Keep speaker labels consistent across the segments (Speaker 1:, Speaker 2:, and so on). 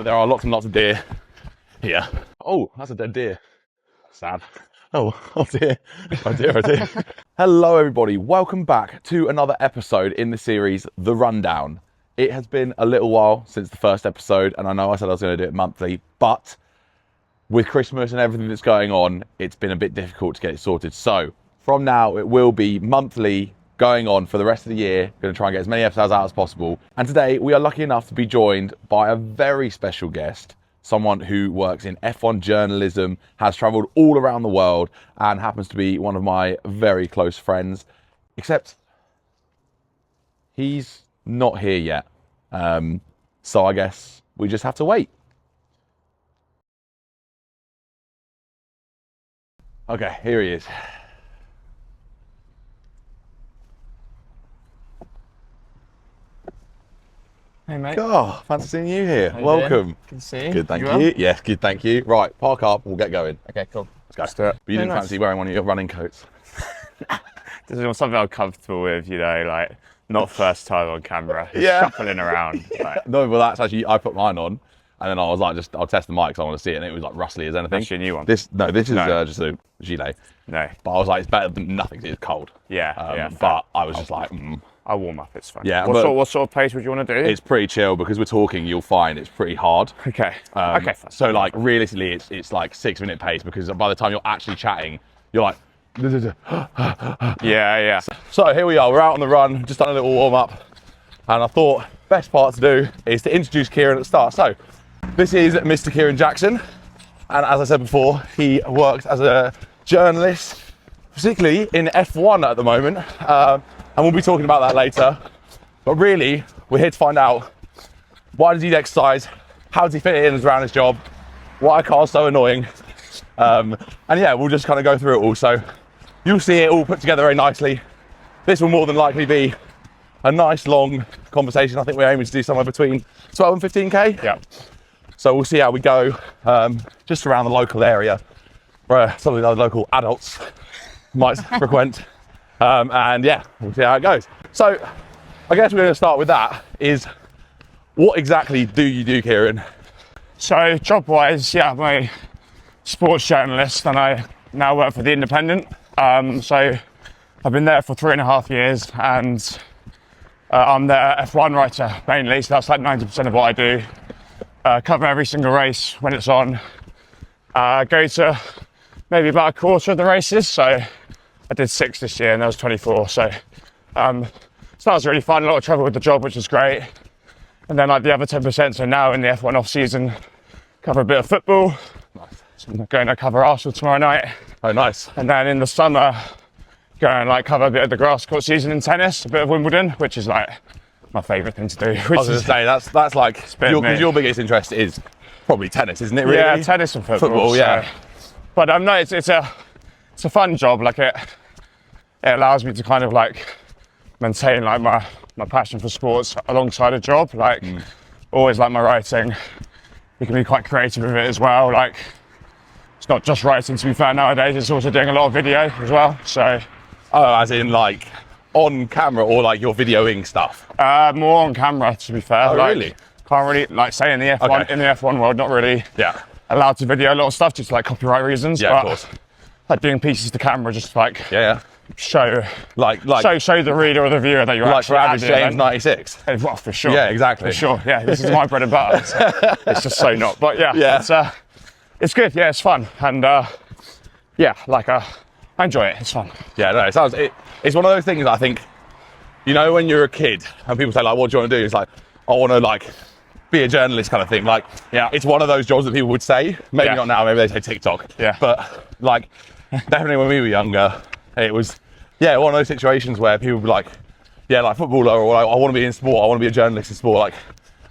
Speaker 1: there are lots and lots of deer here. Oh, that's a dead deer. Sad. Oh dear. Oh dear, oh dear. Hello everybody, welcome back to another episode in the series, The Rundown. It has been a little while since the first episode, and I know I said I was going to do it monthly, but with Christmas and everything that's going on, it's been a bit difficult to get it sorted. So from now, it will be monthly going on for the rest of the year. Going to try and get as many episodes out as possible. And today we are lucky enough to be joined by a very special guest, someone who works in F1 journalism, has travelled all around the world, and happens to be one of my very close friends, except he's not here yet. So I guess we just have to wait. Okay, here he is.
Speaker 2: Hey mate.
Speaker 1: Oh, fancy seeing you here. Welcome.
Speaker 2: Good to see you.
Speaker 1: Good, thank you. Yes, good, thank you. Right, park up, we'll get going.
Speaker 2: Okay, cool.
Speaker 1: Let's go. But you didn't
Speaker 2: nice.
Speaker 1: fancy wearing one of your running coats?
Speaker 2: This is something I'm comfortable with, you know, like not first time on camera. Just
Speaker 1: Yeah.
Speaker 2: shuffling around. Like,
Speaker 1: No, well that's actually, I put mine on, and then I was like, I'll test the mic because I want to see it, and it was like rustly as anything.
Speaker 2: that's your new one.
Speaker 1: This is
Speaker 2: No.
Speaker 1: just a gilet.
Speaker 2: No.
Speaker 1: But I was like, it's better than nothing 'cause it's cold.
Speaker 2: Yeah.
Speaker 1: But I was just like,
Speaker 2: I'll warm up, it's fine.
Speaker 1: Yeah,
Speaker 2: What
Speaker 1: but-
Speaker 2: sort of pace would you want to do?
Speaker 1: it's pretty chill because we're talking, you'll find it's pretty hard.
Speaker 2: Okay. Okay, fine.
Speaker 1: So like realistically, it's like 6-minute pace because by the time you're actually chatting, you're like,
Speaker 2: Yeah.
Speaker 1: So here we are, we're out on the run, just done a little warm up, and I thought best part to do is to introduce Kieran at the start. So this is Mr. Kieran Jackson, and as I said before, he works as a journalist, particularly in F1 at the moment, and we'll be talking about that later. But really, we're here to find out, why does he exercise, how does he fit in around his job, why are cars so annoying, and yeah, we'll just kind of go through it all. So you'll see it all put together very nicely. This will more than likely be a nice long conversation. I think we're aiming to do somewhere between 12 and 15k.
Speaker 2: Yeah.
Speaker 1: So we'll see how we go, just around the local area where some of the other local adults might frequent. And yeah, we'll see how it goes. So I guess we're going to start with that, is what exactly do you do, Kieran?
Speaker 2: So job-wise, yeah, I'm a sports journalist and I now work for The Independent. So I've been there for 3.5 years and I'm the F1 writer mainly, so that's like 90% of what I do. Cover every single race when it's on. Go to maybe about a quarter of the races, so I did 6 this year and there was 24, so that was really fun, a lot of travel with the job, which was great. And then like the other 10%, so now in the F1 off season, cover a bit of football.
Speaker 1: Nice.
Speaker 2: So I'm going to cover Arsenal tomorrow night.
Speaker 1: Oh, nice.
Speaker 2: And then in the summer, go and like cover a bit of the grass court season in tennis, a bit of Wimbledon, which is like my favourite thing to do.
Speaker 1: I was going to say, that's like,
Speaker 2: bit of me.
Speaker 1: your biggest interest is probably tennis, isn't it, really?
Speaker 2: Yeah, tennis and football.
Speaker 1: yeah.
Speaker 2: So. But no, it's a fun job. Like it allows me to kind of like maintain like my passion for sports alongside a job. Like always like my writing. You can be quite creative with it as well. Like it's not just writing, to be fair, nowadays. It's also doing a lot of video as well. So
Speaker 1: Oh, as in like on camera or like you're videoing stuff?
Speaker 2: more on camera, to be fair.
Speaker 1: Oh,
Speaker 2: like,
Speaker 1: really?
Speaker 2: Can't really like say in the F1
Speaker 1: Okay.
Speaker 2: in the F1 world, not really
Speaker 1: Yeah.
Speaker 2: allowed to video a lot of stuff just like copyright reasons.
Speaker 1: Yeah,
Speaker 2: but
Speaker 1: of course.
Speaker 2: like doing pieces to camera, just like
Speaker 1: Yeah.
Speaker 2: show
Speaker 1: Like
Speaker 2: show the reader or the viewer that you're
Speaker 1: like
Speaker 2: actually
Speaker 1: for
Speaker 2: at
Speaker 1: average
Speaker 2: the
Speaker 1: James
Speaker 2: event.
Speaker 1: 96.
Speaker 2: Well, for sure.
Speaker 1: Yeah, exactly.
Speaker 2: For sure. Yeah, this is my bread and butter. It's just so not. But yeah,
Speaker 1: Yeah.
Speaker 2: it's good. Yeah, it's fun. And yeah, like I enjoy it. It's fun.
Speaker 1: Yeah, no, it's one of those things I think, you know, when you're a kid and people say like, what do you want to do? It's like, I want to like be a journalist kind of thing. Like,
Speaker 2: Yeah.
Speaker 1: it's one of those jobs that people would say, maybe
Speaker 2: Yeah.
Speaker 1: not now, maybe they say TikTok.
Speaker 2: Yeah.
Speaker 1: But like, definitely when we were younger, it was, yeah, one of those situations where people would be like, yeah, like footballer, or like, I want to be in sport, I want to be a journalist in sport. Like,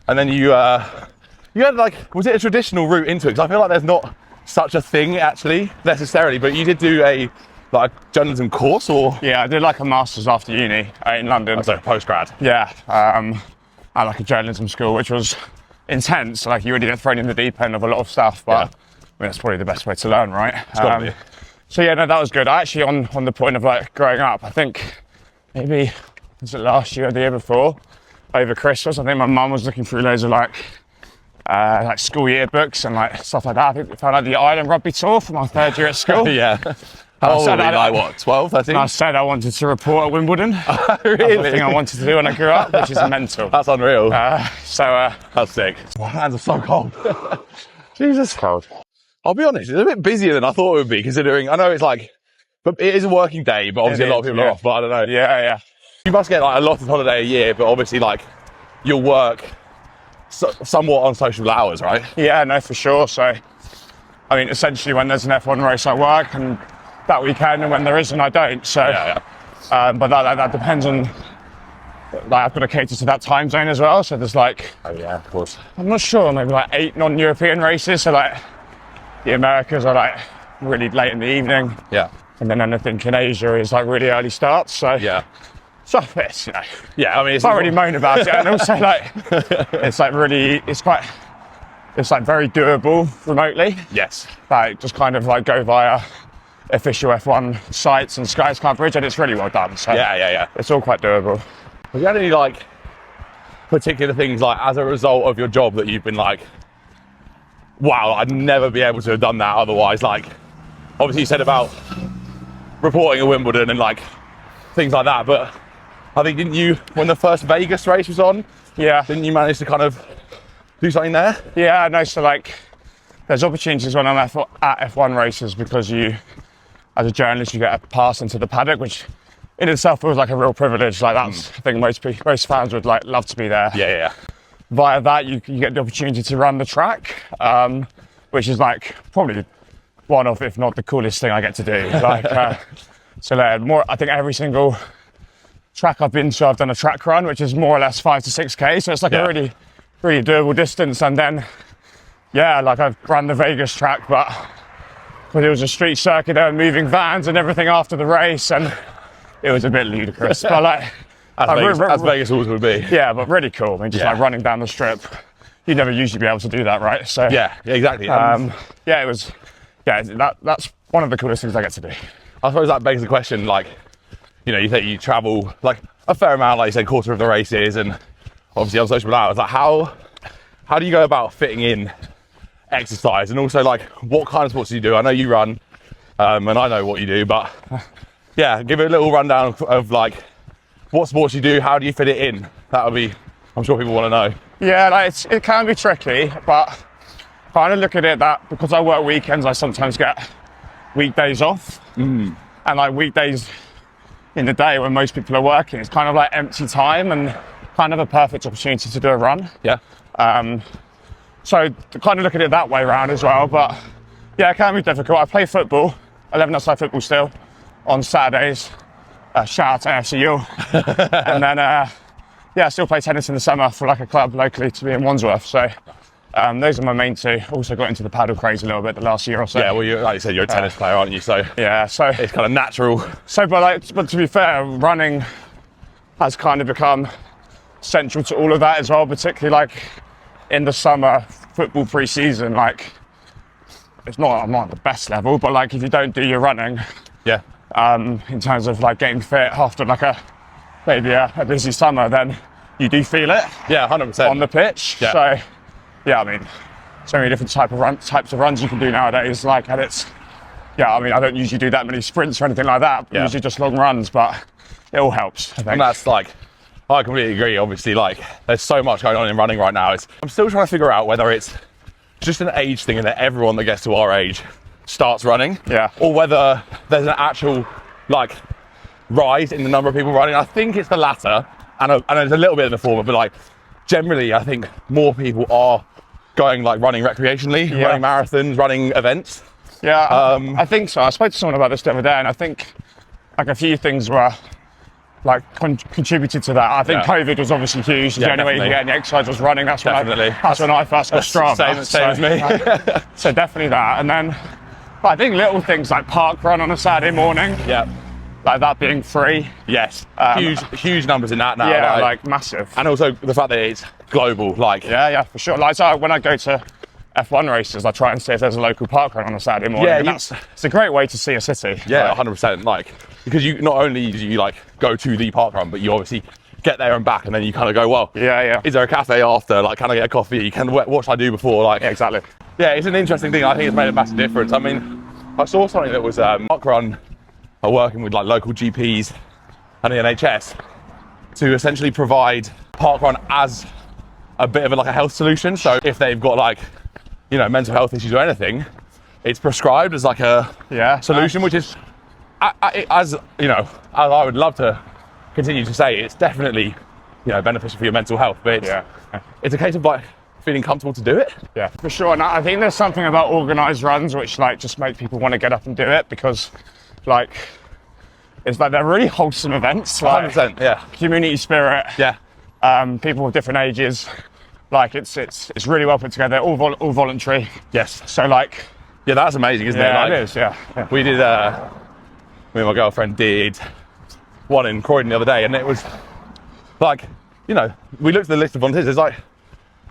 Speaker 1: and then you had like, was it a traditional route into it? Because I feel like there's not such a thing actually necessarily, but you did do a like journalism course, or
Speaker 2: Yeah, I did like a master's after uni in London.
Speaker 1: so post-grad.
Speaker 2: Yeah, at like a journalism school, which was intense. Like you really get thrown in the deep end of a lot of stuff, but
Speaker 1: Yeah.
Speaker 2: I mean, that's probably the best way to learn, right?
Speaker 1: It's gotta be.
Speaker 2: So yeah, no, that was good. I actually, on the point of like growing up, I think maybe, was it last year or the year before, over Christmas, I think my mum was looking through loads of like like school yearbooks and like stuff like that. I think we found out the Ireland Rugby Tour for my 3rd year at school.
Speaker 1: Yeah. How old were you? Like what, 12, 13?
Speaker 2: And I said I wanted to report at Wimbledon.
Speaker 1: Really?
Speaker 2: That's the thing I wanted to do when I grew up, which is mental.
Speaker 1: That's unreal.
Speaker 2: That's
Speaker 1: sick. My hands are so cold. Jesus.
Speaker 2: Cold.
Speaker 1: I'll be honest, it's a bit busier than I thought it would be, considering, I know it's like, but it is a working day, but obviously a lot of people are off, but I don't know.
Speaker 2: Yeah.
Speaker 1: You must get like a lot of holiday a year, but obviously like you'll work somewhat on social hours, right?
Speaker 2: Yeah, no, for sure. So, I mean, essentially when there's an F1 race I work, and that weekend, and when there isn't I don't. So, but that depends on, like, I've got to cater to that time zone as well. So there's like,
Speaker 1: oh yeah, of course.
Speaker 2: I'm not sure, maybe like 8 non-European races. So like the Americas are like really late in the evening.
Speaker 1: Yeah.
Speaker 2: And then anything in Asia is like really early starts. So
Speaker 1: yeah.
Speaker 2: So it's, you know,
Speaker 1: yeah, I mean,
Speaker 2: I can't really moan about it, and also like it's like really, it's like very doable remotely.
Speaker 1: Yes.
Speaker 2: Like just kind of like go via official F1 sites and Sky's coverage, and it's really well done. So
Speaker 1: yeah.
Speaker 2: It's all quite doable.
Speaker 1: Have you had any like particular things like as a result of your job that you've been like, wow, I'd never be able to have done that otherwise? Like, obviously you said about reporting at Wimbledon and like things like that, but I think, didn't you, when the first Vegas race was on, didn't you manage to kind of do something there?
Speaker 2: Yeah, no, so like there's opportunities when I'm at F1 races, because you, as a journalist, you get a pass into the paddock, which in itself feels like a real privilege. Like that's, I think most fans would like love to be there.
Speaker 1: Yeah.
Speaker 2: Via that, you get the opportunity to run the track, which is like probably one of, if not the coolest thing I get to do. Like, so more, I think every single track I've been to, I've done a track run, which is more or less 5 to 6K. So it's like a really, really doable distance. And then, like I've run the Vegas track, but it was a street circuit, there were moving vans and everything after the race, and it was a bit ludicrous. But like,
Speaker 1: as Vegas always would be.
Speaker 2: Yeah, but really cool. I mean, just like running down the strip, you'd never usually be able to do that, right? So
Speaker 1: yeah, exactly.
Speaker 2: It was, that's one of the coolest things I get to do.
Speaker 1: I suppose that begs the question, like, you know, you think you travel like a fair amount, like you said, quarter of the races, and obviously on social hours. Like, how do you go about fitting in exercise, and also like what kind of sports do you do? I know you run, and I know what you do, but give it a little rundown of like what sports you do, how do you fit it in? That would be, I'm sure people want to know.
Speaker 2: Yeah, like it can be tricky, but kind of look at it that because I work weekends, I sometimes get weekdays off, and like weekdays in the day when most people are working, it's kind of like empty time and kind of a perfect opportunity to do a run.
Speaker 1: Yeah.
Speaker 2: So to kind of look at it that way around as well, but it can be difficult. I play football, 11-a-side football still, on Saturdays. Shout out to AFCU. And then, I still play tennis in the summer for like a club locally to be in Wandsworth. So those are my main two. Also got into the paddle craze a little bit the last year or so.
Speaker 1: Yeah, well, like you said, you're a tennis player, aren't you? So
Speaker 2: so
Speaker 1: it's kind of natural.
Speaker 2: So, but to be fair, running has kind of become central to all of that as well, particularly like in the summer, football pre-season, like I'm not at the best level, but like if you don't do your running, in terms of like getting fit after like maybe a busy summer, then you do feel it.
Speaker 1: Yeah, 100%
Speaker 2: on the pitch.
Speaker 1: Yeah.
Speaker 2: So I mean, so many different types of runs you can do nowadays. Like, and it's I mean, I don't usually do that many sprints or anything like that.
Speaker 1: Yeah.
Speaker 2: Usually just long runs, but it all helps, I think.
Speaker 1: And that's like, I completely agree. Obviously, like, there's so much going on in running right now. I'm still trying to figure out whether it's just an age thing and that everyone that gets to our age starts running, or whether there's an actual like rise in the number of people running. I think it's the latter, and there's a little bit of the former, but like generally, I think more people are going like running recreationally, running marathons, running events.
Speaker 2: I think so. I spoke to someone about this the other day, and I think like a few things were like contributed to that. I think COVID was obviously huge. The only way you could get any exercise was running. That's when I first got strong.
Speaker 1: Same as me.
Speaker 2: So definitely that. And then I think little things like park run on a Saturday morning.
Speaker 1: Yeah.
Speaker 2: Like that being free.
Speaker 1: Yes. Huge numbers in that now.
Speaker 2: Yeah, like massive.
Speaker 1: And also the fact that it's global. Like
Speaker 2: yeah, for sure. Like so when I go to F1 races, I try and see if there's a local park run on a Saturday morning. Yeah, it's a great way to see a city.
Speaker 1: Yeah, 100%. Like, because you not only do you like go to the park run, but you obviously get there and back, and then you kind of go, well,
Speaker 2: Yeah.
Speaker 1: is there a cafe after? Like, can I get a coffee? What should I do before? Like,
Speaker 2: Yeah, exactly.
Speaker 1: yeah, it's an interesting thing. I think it's made a massive difference. I mean, I saw something that was parkrun are working with like local GPs and the NHS to essentially provide parkrun as a bit of like a health solution. So if they've got like, you know, mental health issues or anything, it's prescribed as like a solution, which is, as you know, as I would love to continue to say, it's definitely, you know, beneficial for your mental health. But it's a case of like feeling comfortable to do it.
Speaker 2: Yeah, for sure. And I think there's something about organised runs which like just make people want to get up and do it, because like it's like they're really wholesome events. Like
Speaker 1: 100%, yeah.
Speaker 2: Community spirit.
Speaker 1: Yeah.
Speaker 2: People of different ages. Like it's really well put together. All voluntary.
Speaker 1: Yes.
Speaker 2: So like.
Speaker 1: Yeah, that's amazing, isn't it?
Speaker 2: Yeah,
Speaker 1: Like,
Speaker 2: it is. Yeah.
Speaker 1: We did. Me and my girlfriend did one in Croydon the other day, and it was like, you know, we looked at the list of volunteers. There's like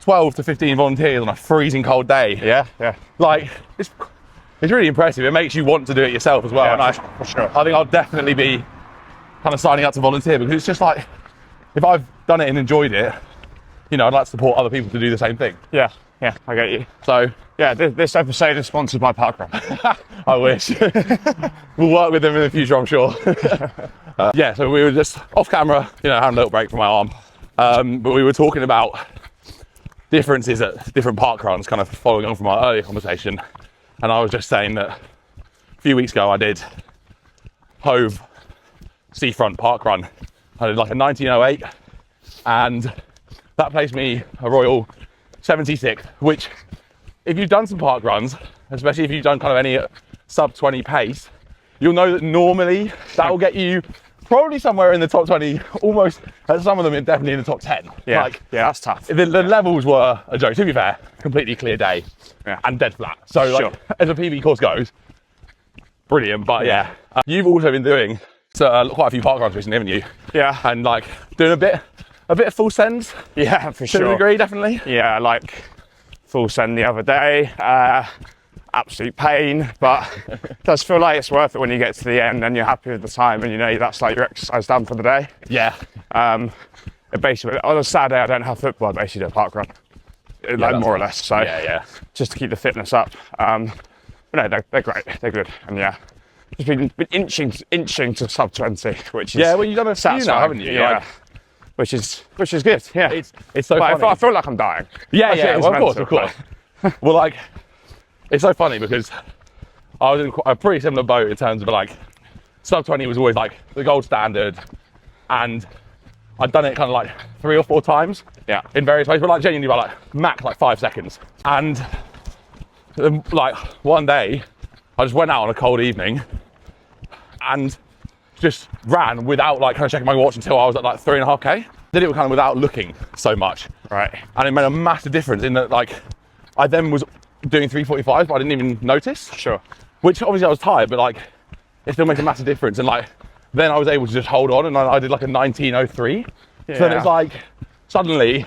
Speaker 1: 12 to 15 volunteers on a freezing cold day.
Speaker 2: Yeah.
Speaker 1: Like it's really impressive. It makes you want to do it yourself as well.
Speaker 2: Yeah,
Speaker 1: And
Speaker 2: for sure.
Speaker 1: I think I'll definitely be kind of signing up to volunteer, because it's just like, if I've done it and enjoyed it, you know, I'd like to support other people to do the same thing.
Speaker 2: Yeah, I get you.
Speaker 1: So
Speaker 2: yeah, this episode is sponsored by Parkrun.
Speaker 1: I wish. We'll work with them in the future, I'm sure. Yeah, so we were just off camera, you know, having a little break from my arm. But we were talking about differences at different parkruns, kind of following on from our earlier conversation. And I was just saying that a few weeks ago I did Hove Seafront Parkrun. I did like a 1908, and that placed me a royal 76th, which, if you've done some park runs, especially if you've done kind of any sub 20 pace, you'll know that normally that will get you probably somewhere in the top 20, almost, some of them definitely in the top 10.
Speaker 2: Yeah,
Speaker 1: Like,
Speaker 2: that's tough.
Speaker 1: the levels were a joke. To be fair, completely clear day and dead flat. So like, as a PB course goes, brilliant. But yeah, you've also been doing quite a few park runs recently, haven't you?
Speaker 2: Yeah.
Speaker 1: And like doing a bit of full sends.
Speaker 2: Yeah, for
Speaker 1: To a
Speaker 2: sure.
Speaker 1: degree, definitely.
Speaker 2: Yeah, like full send the other day. Absolute pain, but it does feel like it's worth it when you get to the end and you're happy with the time, and you know that's like your exercise done for the day.
Speaker 1: Yeah.
Speaker 2: Basically, on a Saturday I don't have football, I basically do a park run, like more or less. So just to keep the fitness up. But no, they're great, they're good, and yeah, just been inching to sub 20, which is
Speaker 1: Well, you've done a few now, haven't you?
Speaker 2: Yeah.
Speaker 1: Like,
Speaker 2: which is good. Yeah,
Speaker 1: it's so
Speaker 2: but
Speaker 1: funny.
Speaker 2: I feel like I'm dying.
Speaker 1: Yeah,
Speaker 2: Like, it is
Speaker 1: well, of
Speaker 2: mental,
Speaker 1: course. Well, like, it's so funny because I was in a pretty similar boat in terms of like, sub 20 was always like the gold standard, and I'd done it kind of like 3 or 4 times.
Speaker 2: Yeah.
Speaker 1: In various ways, but like genuinely by like max like 5 seconds. And like one day, I just went out on a cold evening and just ran without like kind of checking my watch until I was at like 3.5k. Did it kind of without looking so much.
Speaker 2: Right.
Speaker 1: And it made a massive difference in that, like, I then was doing 3:45, but I didn't even notice.
Speaker 2: Sure.
Speaker 1: Which obviously I was tired, but like, it still makes a massive difference. And like, then I was able to just hold on, and I did like a 19:03. So then it's like, suddenly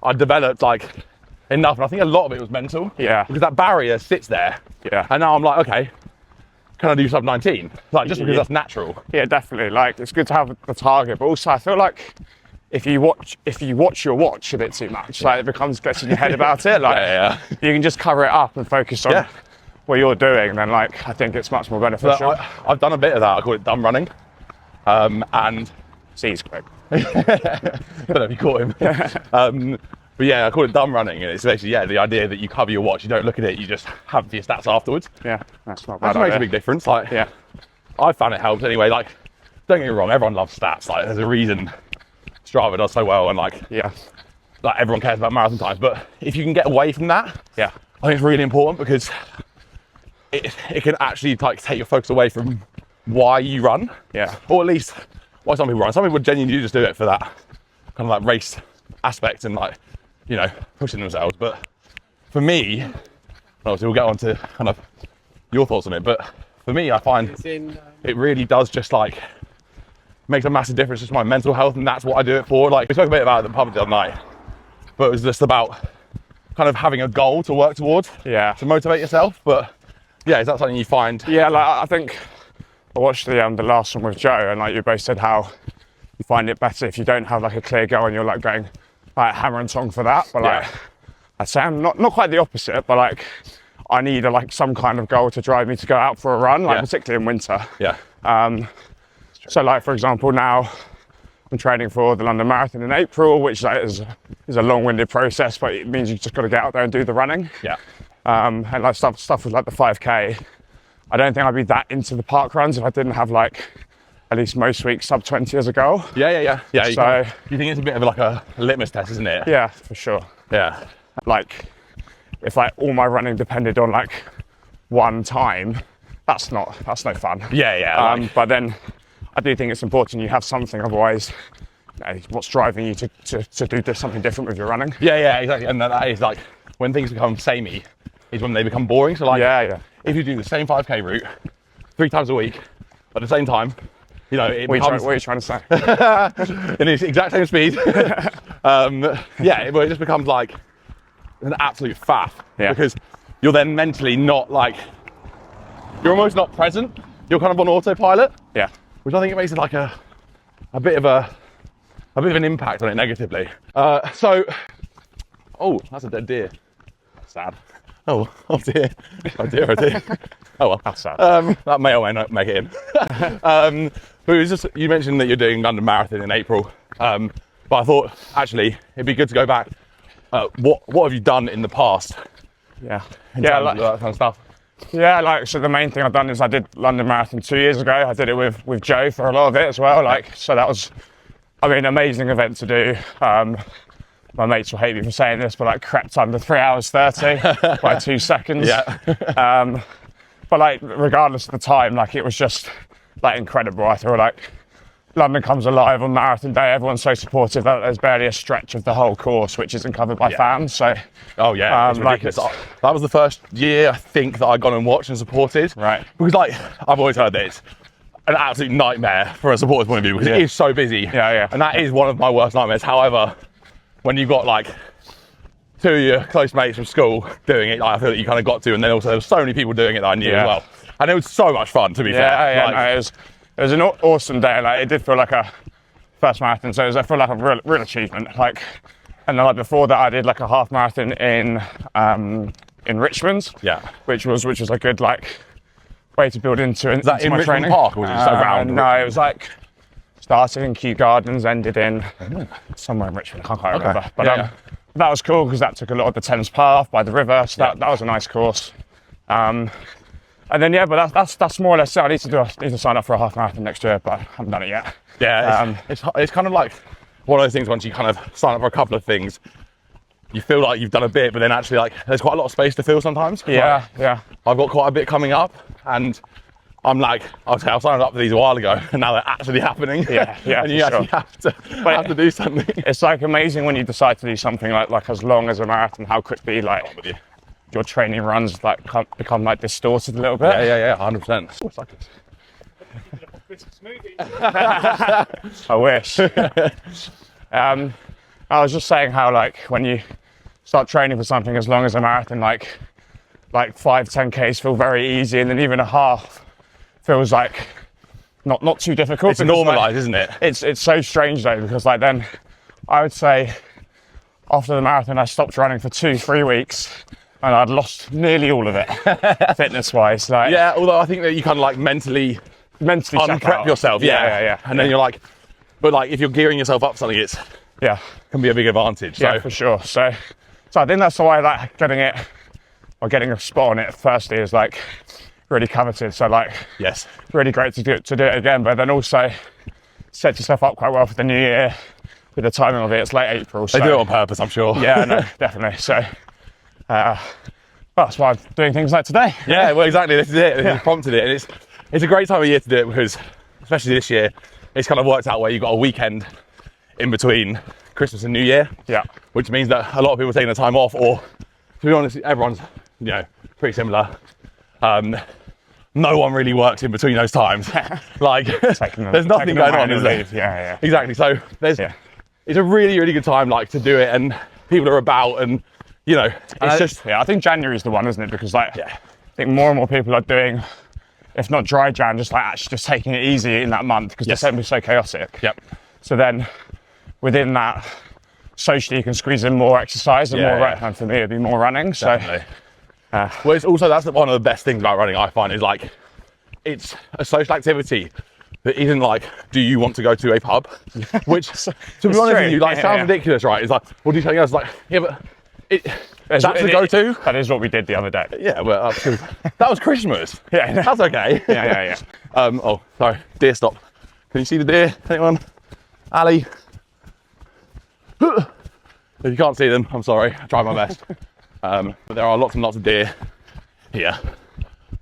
Speaker 1: I developed like enough, and I think a lot of it was mental.
Speaker 2: Yeah.
Speaker 1: Because that barrier sits there.
Speaker 2: Yeah.
Speaker 1: And now I'm like, okay, can I do sub 19? Like, just because that's natural.
Speaker 2: Yeah, definitely. Like, it's good to have the target, but also I feel like if you watch your watch a bit too much, like it gets in your head about it. Like, you can just cover it up and focus on what you're doing. Then, like, I think it's much more beneficial.
Speaker 1: I've done a bit of that. I call it dumb running, and
Speaker 2: he's quick.
Speaker 1: I don't know if you caught him. But yeah, I call it dumb running, and it's basically the idea that you cover your watch, you don't look at it, you just have your stats afterwards.
Speaker 2: Yeah, that's not bad.
Speaker 1: That makes a big difference. Like, I found it helps anyway. Like, don't get me wrong, everyone loves stats. Like, there's a reason Strava does so well, and like everyone cares about marathon times. But if you can get away from that, I think it's really important, because it can actually like take your focus away from why you run. Yeah. Or at least why some people run. Some people genuinely do just do it for that kind of like race aspect and like, you know, pushing themselves. But for me, obviously we'll get on to kind of your thoughts on it, but for me, I find it really does just like makes a massive difference to my mental health, and that's what I do it for. Like, we spoke a bit about it at the pub the other night, but it was just about kind of having a goal to work towards, to motivate yourself. But is that something you find?
Speaker 2: Yeah, like I think I watched the last one with Joe, and like you both said how you find it better if you don't have like a clear goal and you're like going like hammer and tong for that. But like I'd say I'm not quite the opposite, but like I need like some kind of goal to drive me to go out for a run, like particularly in winter. So like for example, now I'm training for the London Marathon in April, which is a long-winded process, but it means you've just got to get out there and do the running. And like stuff with like the 5K, I don't think I'd be that into the park runs if I didn't have like at least most weeks sub 20 as a goal.
Speaker 1: Yeah.
Speaker 2: So
Speaker 1: you think it's a bit of like a litmus test, isn't it?
Speaker 2: Yeah, for sure.
Speaker 1: Yeah.
Speaker 2: Like if like all my running depended on like one time, that's no fun. But then I do think it's important you have something, otherwise what's driving you to do something different with your running.
Speaker 1: Yeah, exactly. And that is like when things become samey is when they become boring. So like if you do the same 5K route 3 times a week at the same time, you know,
Speaker 2: what are you trying to say?
Speaker 1: in the exact same speed. It just becomes like an absolute faff. Because you're then mentally not like, you're almost not present. You're kind of on autopilot. Which I think it makes it like a bit of an impact on it negatively. Oh, that's a dead deer.
Speaker 2: Sad.
Speaker 1: Oh dear. Oh well,
Speaker 2: that's sad.
Speaker 1: That may or may not make it in. But it was just, you mentioned that you're doing London Marathon in April. But I thought actually it'd be good to go back. What have you done in the past?
Speaker 2: Like
Speaker 1: that kind of stuff.
Speaker 2: So the main thing I've done is I did London Marathon 2 years ago. I did it with Joe for a lot of it as well. So that was, an amazing event to do. My mates will hate me for saying this, but like crept under 3 hours 30 by 2 seconds. But like regardless of the time, like it was just like incredible. I thought like London comes alive on marathon day. Everyone's so supportive that there's barely a stretch of the whole course which isn't covered by fans. So
Speaker 1: it's ridiculous. That was the first year I think that I'd gone and watched and supported.
Speaker 2: Right.
Speaker 1: Because like I've always heard that it's an absolute nightmare from a supporter's point of view because it is so busy. And that is one of my worst nightmares. However, when you've got like 2 of your close mates from school doing it, like, I feel that you kind of got to, and then also there were so many people doing it that I knew as well. And it was so much fun, to be fair.
Speaker 2: It was an awesome day. Like it did feel like a first marathon, so I feel like a real achievement. Like, and then like before that, I did like a half marathon in Richmond. Which was a good like way to build into it. Is
Speaker 1: that in
Speaker 2: my
Speaker 1: Richmond
Speaker 2: training.
Speaker 1: Park, or was it just around?
Speaker 2: No, it was like started in Kew Gardens, ended in somewhere in Richmond. I can't quite remember. But that was cool because that took a lot of the Thames Path by the river. So that was a nice course. And then but that's more or less it. I need to sign up for a half marathon next year, but I haven't done it yet.
Speaker 1: It's kind of like one of those things. Once you kind of sign up for a couple of things, you feel like you've done a bit, but then actually like there's quite a lot of space to fill sometimes.
Speaker 2: I've
Speaker 1: got quite a bit coming up, and I'm like, I'll signed up for these a while ago, and now they're actually happening. And you actually have to do something.
Speaker 2: It's like amazing when you decide to do something like as long as a marathon, how quickly like your training runs like become like distorted a little bit.
Speaker 1: 100%.
Speaker 2: I wish. I was just saying how like when you start training for something as long as a marathon, like 5-10Ks feel very easy, and then even a half feels like not too difficult.
Speaker 1: It's normalised, isn't it?
Speaker 2: It's so strange though, because like then I would say after the marathon I stopped running for 2-3 weeks and I'd lost nearly all of it fitness wise. Like,
Speaker 1: although I think that you kind of like mentally unprep yourself. And then you're like, but like if you're gearing yourself up for something, it's can be a big advantage.
Speaker 2: For sure. So I think that's why like getting a spot on it firstly is like really coveted. So like really great to do it again, but then also set yourself up quite well for the new year with the timing of it. It's late April.
Speaker 1: They do it on purpose, I'm sure.
Speaker 2: No, definitely. So that's why I'm doing things like today.
Speaker 1: Well, exactly. This is it. This has prompted it, and it's a great time of year to do it because, especially this year, it's kind of worked out where you've got a weekend in between Christmas and New Year. Which means that a lot of people are taking the time off, or to be honest, everyone's pretty similar. No one really works in between those times. Like, there's nothing going on, is there? Exactly. So it's a really, really good time like to do it, and people are about, and
Speaker 2: I think January is the one, isn't it? Because I think more and more people are doing, if not dry Jan, just like actually just taking it easy in that month because December's so chaotic. So then within that, socially you can squeeze in more exercise and more rep, and for me it'd be more running.
Speaker 1: Definitely. Well, it's also, that's one of the best things about running, I find, is like, it's a social activity that isn't like, do you want to go to a pub? Which, to be honest with you, like, sounds ridiculous, right? It's like, what do you think? I was like, yeah, but that's the go-to.
Speaker 2: That is what we did the other day.
Speaker 1: Yeah, well, that was Christmas.
Speaker 2: Yeah,
Speaker 1: that's okay.
Speaker 2: Yeah.
Speaker 1: Oh, sorry, deer stop. Can you see the deer? Anyone? Ali? If you can't see them, I'm sorry. I tried my best. But there are lots and lots of deer here.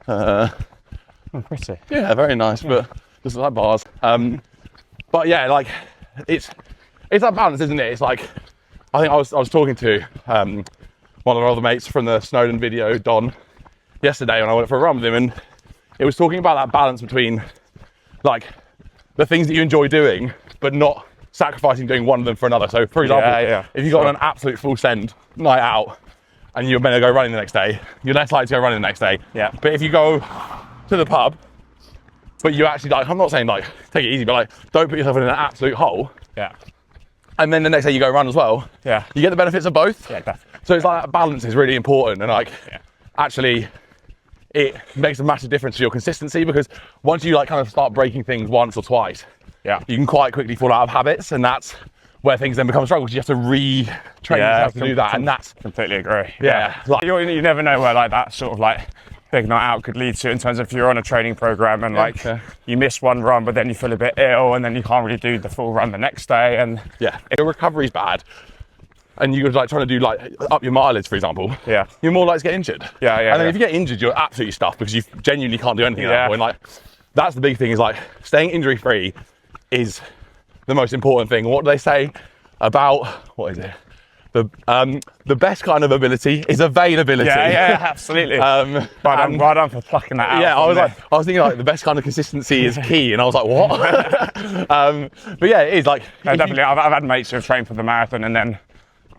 Speaker 2: Pretty.
Speaker 1: Yeah, very nice, but just like bars. But yeah, like it's that balance, isn't it? It's like, I think I was talking to one of our other mates from the Snowdon video, Don, yesterday when I went for a run with him, and it was talking about that balance between like the things that you enjoy doing, but not sacrificing doing one of them for another. So for example, if you got on an absolute full send night out and you're meant to go running the next day, you're less likely to go running the next day.
Speaker 2: Yeah.
Speaker 1: But if you go to the pub, but you actually, like, I'm not saying like take it easy, but like don't put yourself in an absolute hole.
Speaker 2: Yeah.
Speaker 1: And then the next day you go run as well.
Speaker 2: Yeah.
Speaker 1: You get the benefits of both.
Speaker 2: Yeah, definitely.
Speaker 1: So it's like that balance is really important, and like actually it makes a massive difference to your consistency, because once you like kind of start breaking things once or twice, you can quite quickly fall out of habits, and that's where things then become a struggle, because you have to retrain yourself to do that. And that's
Speaker 2: completely agree.
Speaker 1: Like,
Speaker 2: you never know where like that sort of like big night out could lead to, in terms of if you're on a training program and you miss one run, but then you feel a bit ill, and then you can't really do the full run the next day. And
Speaker 1: if your recovery's bad and you're like trying to do like up your mileage, for example, you're more likely to get injured. And then if you get injured, you're absolutely stuffed, because you genuinely can't do anything at that point. Like, that's the big thing, is like staying injury free is the most important thing. What do they say about, what is it? The best kind of ability is availability.
Speaker 2: Yeah, absolutely. Well done for plucking that out.
Speaker 1: Yeah, I was thinking like the best kind of consistency is key, and I was like, what? But yeah, it is like.
Speaker 2: No, definitely. I've had mates who have trained for the marathon, and then,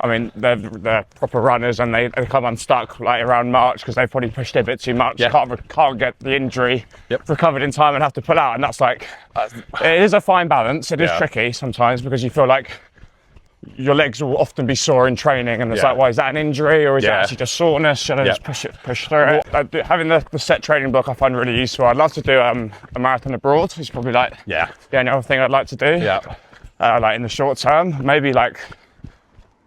Speaker 2: I mean, they're proper runners, and they come unstuck like around March because they've probably pushed it a bit too much. Can't get the injury recovered in time and have to pull out, and that's like, it is a fine balance. It is tricky sometimes, because you feel like your legs will often be sore in training, and it's like, well, is that an injury, or is it actually just soreness? Should I just push through it? Having the set training book I find really useful. I'd love to do a marathon abroad. It's probably like the only other thing I'd like to do. Like in the short term, maybe like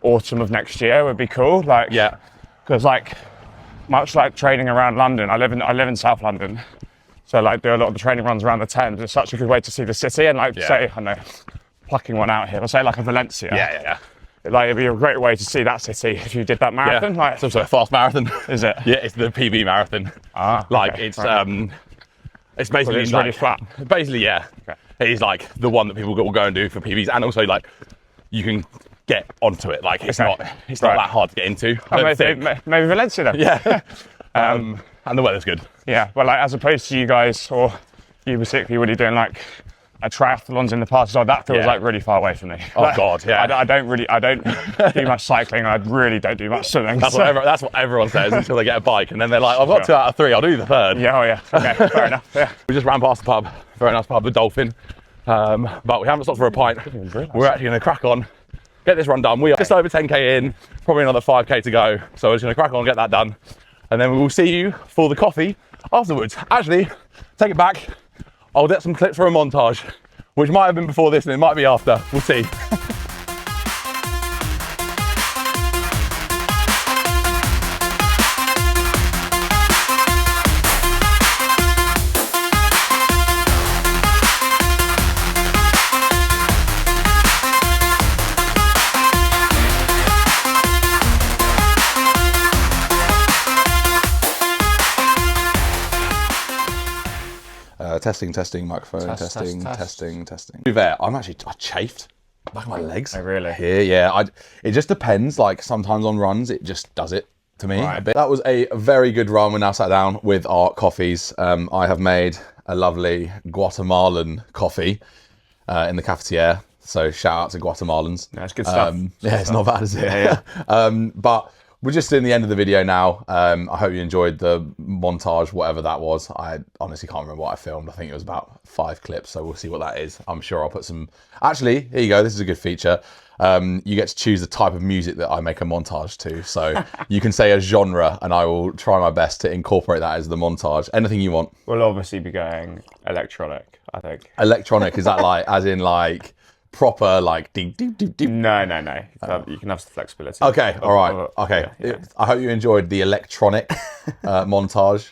Speaker 2: autumn of next year would be cool. Like, because like, much like training around London, I live in South London, so like do a lot of the training runs around the Thames. It's such a good way to see the city, and like say, I don't know, plucking one out here, or say like a Valencia. Like, it'd be a great way to see that city if you did that marathon. Like,
Speaker 1: it's also a fast marathon.
Speaker 2: Is it?
Speaker 1: Yeah, it's the PB marathon. It's basically
Speaker 2: it's
Speaker 1: like,
Speaker 2: really flat.
Speaker 1: Basically, it is like the one that people will go and do for PBs, and also like you can get onto it. Like, it's not that hard to get into.
Speaker 2: Maybe Valencia then.
Speaker 1: And the weather's good.
Speaker 2: Yeah, well, like, as opposed to you guys, or you particularly, really doing like triathlons in the past, so that feels like really far away from me.
Speaker 1: Oh
Speaker 2: like,
Speaker 1: God, yeah.
Speaker 2: I don't do much cycling, and I really don't do much swimming.
Speaker 1: That's what everyone says until they get a bike, and then they're like, I've got 2 out of 3, I'll do the third.
Speaker 2: Okay, fair enough.
Speaker 1: We just ran past the pub, very nice pub, the Dolphin, but we haven't stopped for a pint. We're actually going to crack on, get this run done. We are just over 10k in, probably another 5k to go, so we're just going to crack on and get that done, and then we will see you for the coffee afterwards. Actually, take it back, I'll get some clips for a montage, which might have been before this and it might be after. We'll see. Testing, microphone, testing. To be fair, I chafed back of my legs.
Speaker 2: Oh, really?
Speaker 1: Yeah. It just depends. Like, sometimes on runs, it just does it to me a bit. That was a very good run. We're now sat down with our coffees. I have made a lovely Guatemalan coffee in the cafetiere. So shout out to Guatemalans.
Speaker 2: That's good stuff.
Speaker 1: It's not bad, is it?
Speaker 2: Yeah.
Speaker 1: But we're just in the end of the video now. I hope you enjoyed the montage, whatever that was. I honestly can't remember what I filmed. I think it was about 5 clips, so we'll see what that is. I'm sure I'll put some... Actually, here you go. This is a good feature. You get to choose the type of music that I make a montage to. So you can say a genre, and I will try my best to incorporate that as the montage. Anything you want.
Speaker 2: We'll obviously be going electronic, I think.
Speaker 1: Electronic, is that like, as in like... proper like deep.
Speaker 2: No. You can have the flexibility.
Speaker 1: Okay, all right. Okay.
Speaker 2: Yeah.
Speaker 1: I hope you enjoyed the electronic montage,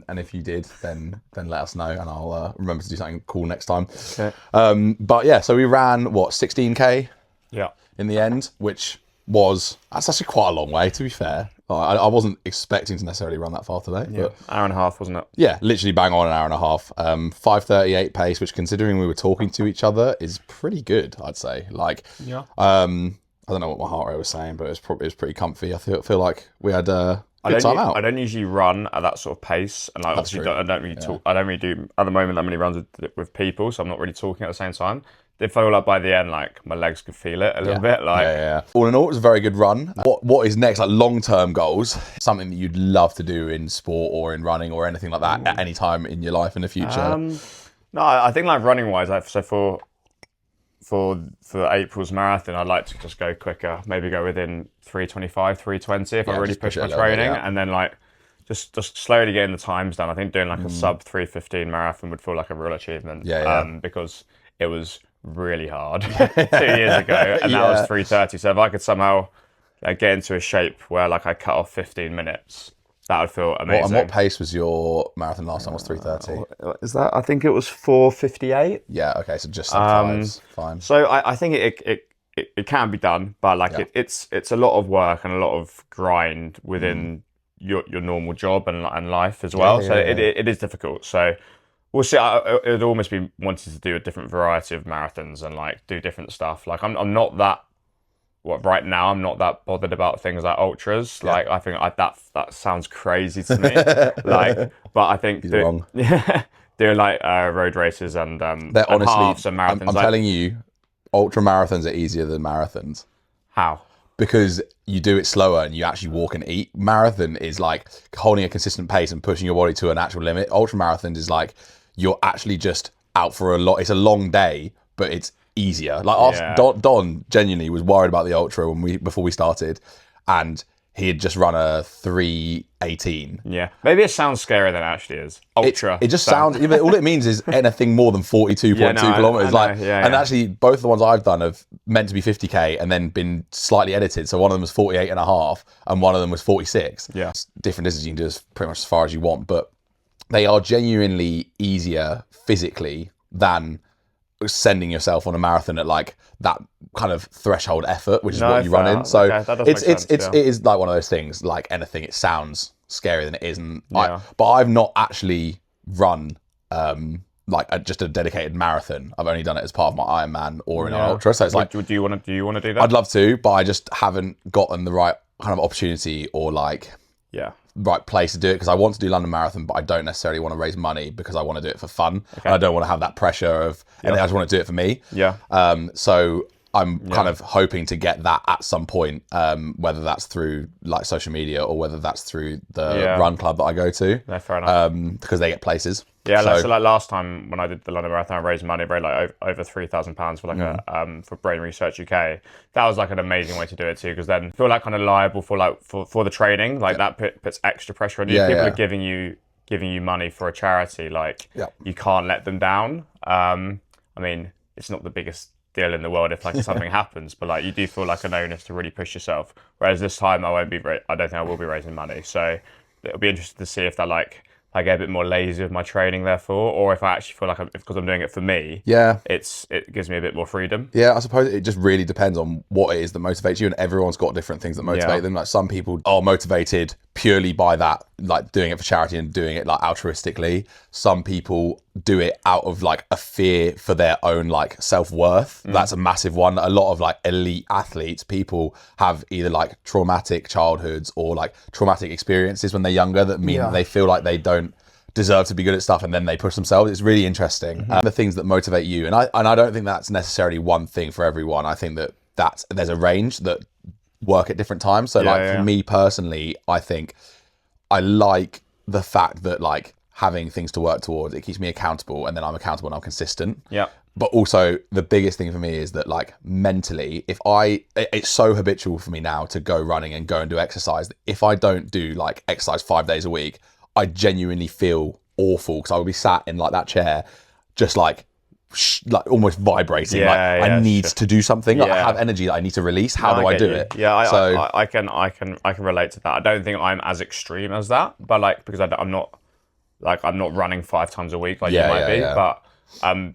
Speaker 1: and if you did, then let us know, and I'll remember to do something cool next time.
Speaker 2: Okay.
Speaker 1: But yeah, so we ran what 16k
Speaker 2: Yeah.
Speaker 1: in the end, which that's actually quite a long way, to be fair. I wasn't expecting to necessarily run that far today.
Speaker 2: Yeah.
Speaker 1: But
Speaker 2: Hour and a half, wasn't it?
Speaker 1: yeah, literally bang on an hour and a half. 5:38 pace, which considering we were talking to each other is pretty good, I'd say. Like,
Speaker 2: Yeah.
Speaker 1: I don't know what my heart rate was saying, but it was pretty comfy. I feel like we had a good time out.
Speaker 2: I don't usually run at that sort of pace, and like obviously
Speaker 1: true.
Speaker 2: I don't really talk. I don't really do at the moment that many runs with people, so I'm not really talking at the same time. It felt like by the end, like my legs could feel it a little bit. Like,
Speaker 1: yeah. All in all, it was a very good run. What is next? Like long-term goals, something that you'd love to do in sport or in running or anything like that at any time in your life in the future.
Speaker 2: No, I think like running wise, so for April's marathon, I'd like to just go quicker. Maybe go within 3:25, 3:20 if I really push my training, and then like just slowly getting the times down. I think doing like a sub 3:15 marathon would feel like a real achievement. Because it was really hard 2 years ago, and that was 3:30. So if I could somehow get into a shape where like I cut off 15 minutes, that would feel amazing.
Speaker 1: And what pace was your marathon last time? Was 3:30?
Speaker 2: Is that? I think it was 4:58.
Speaker 1: Yeah. Okay. So just sub fives. Fine.
Speaker 2: So I think it can be done, but like it's a lot of work and a lot of grind within your normal job and life as well. It is difficult. So we'll see. It would almost be wanting to do a different variety of marathons and like do different stuff. Like I'm not that. Right now I'm not that bothered about things like ultras. Like I think that sounds crazy to me. Like, but I think
Speaker 1: wrong.
Speaker 2: Doing like road races and
Speaker 1: They're honestly,
Speaker 2: halves and marathons.
Speaker 1: I'm telling you, ultra marathons are easier than marathons.
Speaker 2: How?
Speaker 1: Because you do it slower and you actually walk and eat. Marathon is like holding a consistent pace and pushing your body to an actual limit. Ultra marathons is like you're actually just out for a lot. It's a long day, but it's easier. Like Don genuinely was worried about the ultra before we started, and he had just run a 3:18.
Speaker 2: Yeah, maybe it sounds scarier than it actually is. Ultra.
Speaker 1: It just sounds. All it means is anything more than 42.2 kilometers. And actually, both the ones I've done have meant to be 50k and then been slightly edited. So one of them was 48 and a half, and one of them was 46.
Speaker 2: Yeah,
Speaker 1: it's different distances. You can do as pretty much as far as you want, but they are genuinely easier physically than sending yourself on a marathon at like that kind of threshold effort, which is what you run in. So it is like one of those things. Like anything, it sounds scarier than it is. And but I've not actually run just a dedicated marathon. I've only done it as part of my Ironman or in an ultra. So it's like,
Speaker 2: do you want to do that?
Speaker 1: I'd love to, but I just haven't gotten the right kind of opportunity or like right place to do it, because I want to do London Marathon, but I don't necessarily want to raise money because I want to do it for fun. And I don't want to have that pressure of, and I just want to do it for me. So I'm kind of hoping to get that at some point, whether that's through like social media or whether that's through the run club that I go to.
Speaker 2: No, fair enough.
Speaker 1: Because they get places.
Speaker 2: Yeah, so like last time when I did the London Marathon, I raised money, like over £3,000 for like for Brain Research UK. That was like an amazing way to do it too, because then I feel like kind of liable for like for the training, like that puts extra pressure on you. People are giving you money for a charity, like you can't let them down. I mean, it's not the biggest deal in the world if like something happens, but like you do feel like an onus to really push yourself. Whereas this time I don't think I will be raising money, so it'll be interesting to see if that like I get a bit more lazy with my training, therefore, or if I actually feel like because I'm doing it for me, it gives me a bit more freedom.
Speaker 1: Yeah, I suppose it just really depends on what it is that motivates you, and everyone's got different things that motivate them. Like some people are motivated purely by that, like doing it for charity and doing it like altruistically. Some people do it out of like a fear for their own like self-worth. That's a massive one. A lot of like elite athletes, people have either like traumatic childhoods or like traumatic experiences when they're younger that mean that they feel like they don't deserve to be good at stuff, and then they push themselves. It's really interesting. The things that motivate you, and I don't think that's necessarily one thing for everyone. I think that there's a range that work at different times. So for me personally, I think I like the fact that like having things to work towards, it keeps me accountable, and then I'm accountable and I'm consistent.
Speaker 2: Yeah.
Speaker 1: But also the biggest thing for me is that like mentally, it's so habitual for me now to go running and go and do exercise. If I don't do like exercise 5 days a week, I genuinely feel awful, because I would be sat in like that chair, just like almost vibrating. I need to do something. Like, I have energy that I need to release. How do I do it?
Speaker 2: Yeah, I can relate to that. I don't think I'm as extreme as that, but like, because I'm not running 5 times a week like you might be. But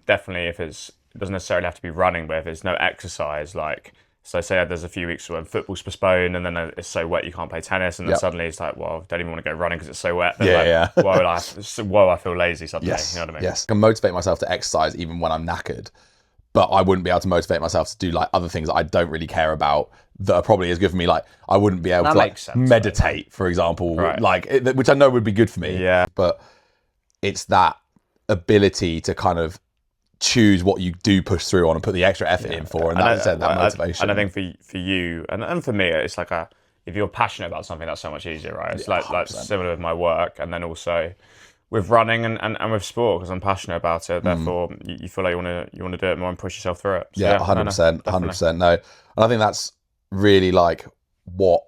Speaker 2: definitely, if it doesn't necessarily have to be running, but if it's no exercise, like, so say there's a few weeks when football's postponed and then it's so wet you can't play tennis, and then suddenly it's like, well, I don't even want to go running because it's so wet. Then why I feel lazy suddenly.
Speaker 1: Yes.
Speaker 2: You know what I mean?
Speaker 1: Yes. I can motivate myself to exercise even when I'm knackered, but I wouldn't be able to motivate myself to do like other things that I don't really care about that are probably as good for me. Like, I wouldn't be able to like meditate, for example, which I know would be good for me.
Speaker 2: Yeah.
Speaker 1: But it's that ability to kind of choose what you do push through on and put the extra effort in for, and that's that motivation.
Speaker 2: And I think for you and for me, it's like if you're passionate about something, that's so much easier, right? It's like similar with my work, and then also with running and with sport, because I'm passionate about it. Therefore, you feel like you want to do it more and push yourself through it. So,
Speaker 1: 100%, 100%. No, and I think that's really like what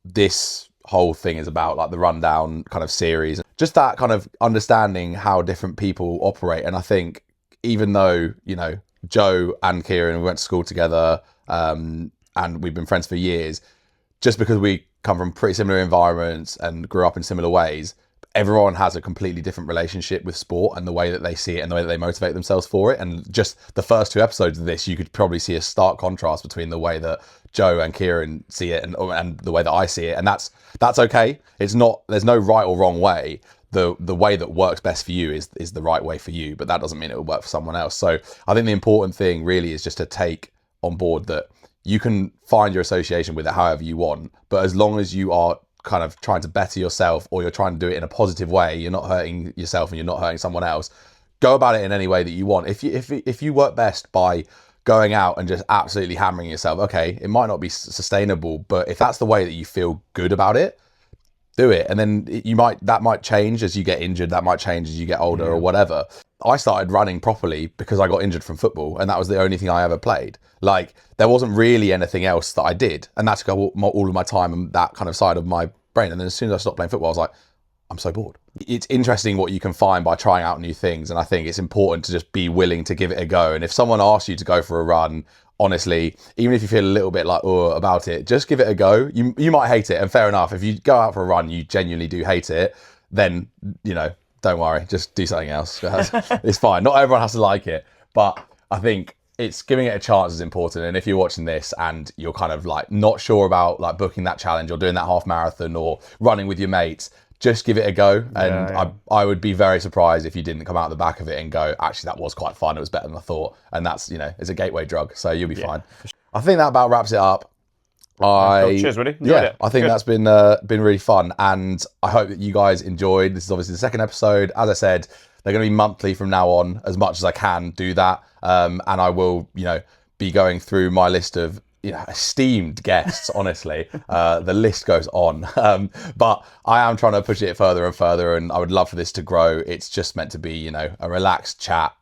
Speaker 1: this whole thing is about, like the rundown kind of series, just that kind of understanding how different people operate. And I think, even though, you know, Joe and Kieran, we went to school together, and we've been friends for years, just because we come from pretty similar environments and grew up in similar ways, everyone has a completely different relationship with sport and the way that they see it and the way that they motivate themselves for it. And just the first 2 episodes of this, you could probably see a stark contrast between the way that Joe and Kieran see it and the way that I see it. And that's okay. There's no right or wrong way. The way that works best for you is the right way for you, but that doesn't mean it will work for someone else. So I think the important thing really is just to take on board that you can find your association with it however you want, but as long as you are kind of trying to better yourself, or you're trying to do it in a positive way, you're not hurting yourself and you're not hurting someone else, go about it in any way that you want. If you work best by going out and just absolutely hammering yourself, okay, it might not be sustainable, but if that's the way that you feel good about it, do it. And then that might change as you get injured, that might change as you get older or whatever. I started running properly because I got injured from football, and that was the only thing I ever played. Like, there wasn't really anything else that I did, and that took all of my time and that kind of side of my brain. And then as soon as I stopped playing football, I was like, I'm so bored. It's interesting what you can find by trying out new things, and I think it's important to just be willing to give it a go. And if someone asks you to go for a run, honestly, even if you feel a little bit like about it, just give it a go. You might hate it, and fair enough. If you go out for a run, you genuinely do hate it, then, you know, don't worry, just do something else. It's fine. Not everyone has to like it, but I think it's giving it a chance is important. And if you're watching this and you're kind of like not sure about like booking that challenge or doing that half marathon or running with your mates, just give it a go. And I would be very surprised if you didn't come out the back of it and go, actually, that was quite fun. It was better than I thought. And that's, you know, it's a gateway drug, so you'll be fine. I think that about wraps it up.
Speaker 2: Cheers, buddy.
Speaker 1: I think that's been really fun, and I hope that you guys enjoyed. This is obviously the second episode. As I said, they're going to be monthly from now on, as much as I can do that, and I will, you know, be going through my list of, you know, esteemed guests. Honestly, the list goes on, but I am trying to push it further and further, and I would love for this to grow. It's just meant to be, you know, a relaxed chat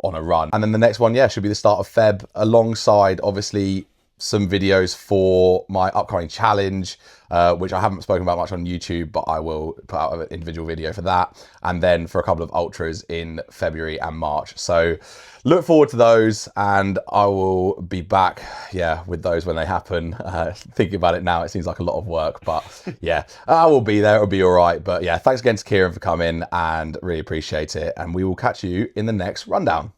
Speaker 1: on a run, and then the next one, should be the start of Feb, alongside obviously some videos for my upcoming challenge, which I haven't spoken about much on YouTube, but I will put out an individual video for that, and then for a couple of ultras in February and March. So look forward to those, and I will be back with those when they happen. Thinking about it now, it seems like a lot of work, but I will be there. It'll be all right. But thanks again to Kieran for coming, and really appreciate it, and we will catch you in the next rundown.